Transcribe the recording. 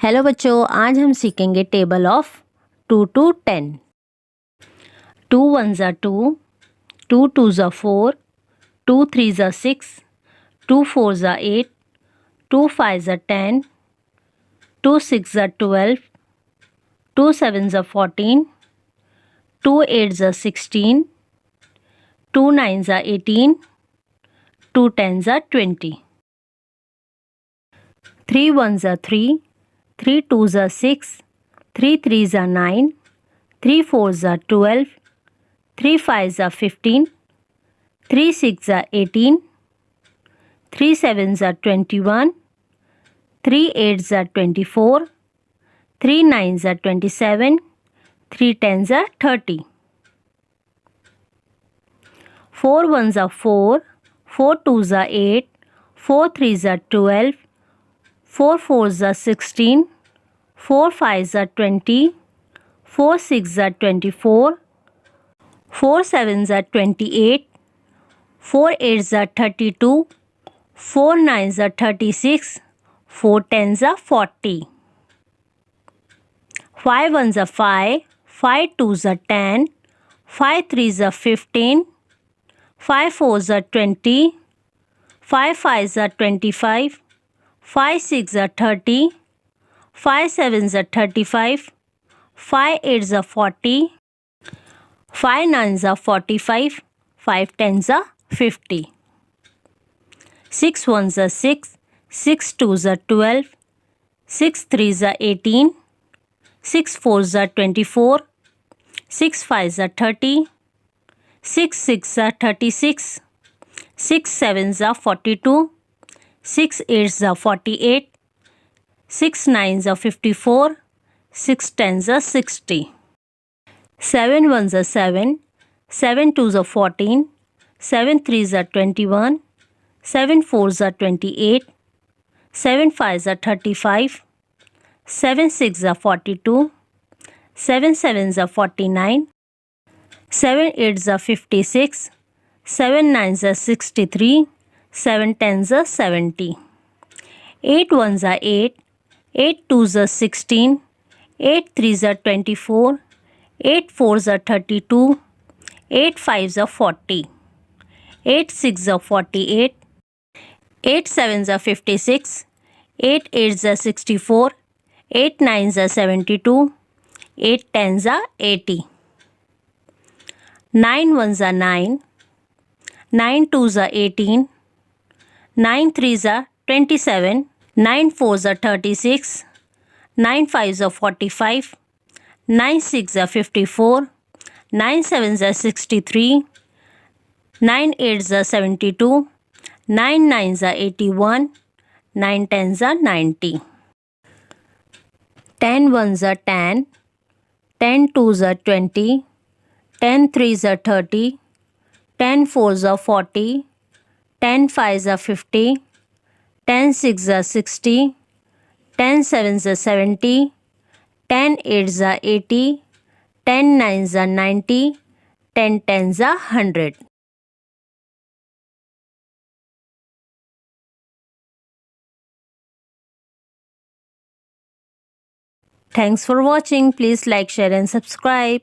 Hello बच्चों, आज हम सीखेंगे table of 2 to 10। 2 ones are 2, 2 twos are 4, 2 threes are 6, 2 fours are 8, 2 fives are 10, 2 sixes are 12, 2 sevens are 14, 2 eights are 16, 2 nines are 18, 2 tens are 20. 3 ones are 3, 3 twos are 6, 3 threes are 9, 3 fours are 12, 3 fives are 15, 3 sixes are 18, 3 sevens are 21, 3 eights are 24, 3 nines are 27, 3 tens are 30. 4 ones are 4, 4 twos are 8, 4 threes are 12, 4 fours are 16, 4 fives are 20, 4 sixes are 24, 4 sevens are 28, 4 eights are 32, 4 nines are 36, 4 tens are 40. 5 ones are 5, 5 twos are 10, 5 threes are 15, 5 fours are 20, 5 fives are 25, 5 sixes are 30, 5 sevens are 35, 5 eights are 40, 5 nines are 45, 5 tens are 50. 6 ones are 6, 6 twos are 12, 6 threes are 18, 6 fours are 24, 6 fives are 30, 6 sixes are 36, 6 sevens are 42, 6 eights are 48, 6 nines are 54, 6 tens are 60. 7 ones are 7, 7 twos are 14, 7 threes are 21, 7 fours are 28, 7 fives are 35, 7 sixes are 42, 7 sevens are 49, 7 eights are 56, 7 nines are 63, 7 tens are 70. 8 ones are 8, 8 twos are 16, 8 threes are 24, 8 fours are 32, 8 fives are 40, 8 sixes are 48, 8 sevens are 56, 8 eights are 64, 8 nines are 72, 8 tens are 80. 9 ones are 9, 9 twos are 18, 9 threes are 27, 9 fours are 36, 9 fives are 45, 9 sixes are 54, 9 sevens are 63, 9 eights are 72, 9 nines are 81, 9 tens are 90. 10 ones are 10, 10 twos are 20, 10 threes are 30, 10 fours are 40, 10 fives are 50, 10 sixes are 60, 10 sevens are 70, 10 eights are 80, 10 nines are 90, 10 tens are 100. Thanks for watching. Please like, share and subscribe.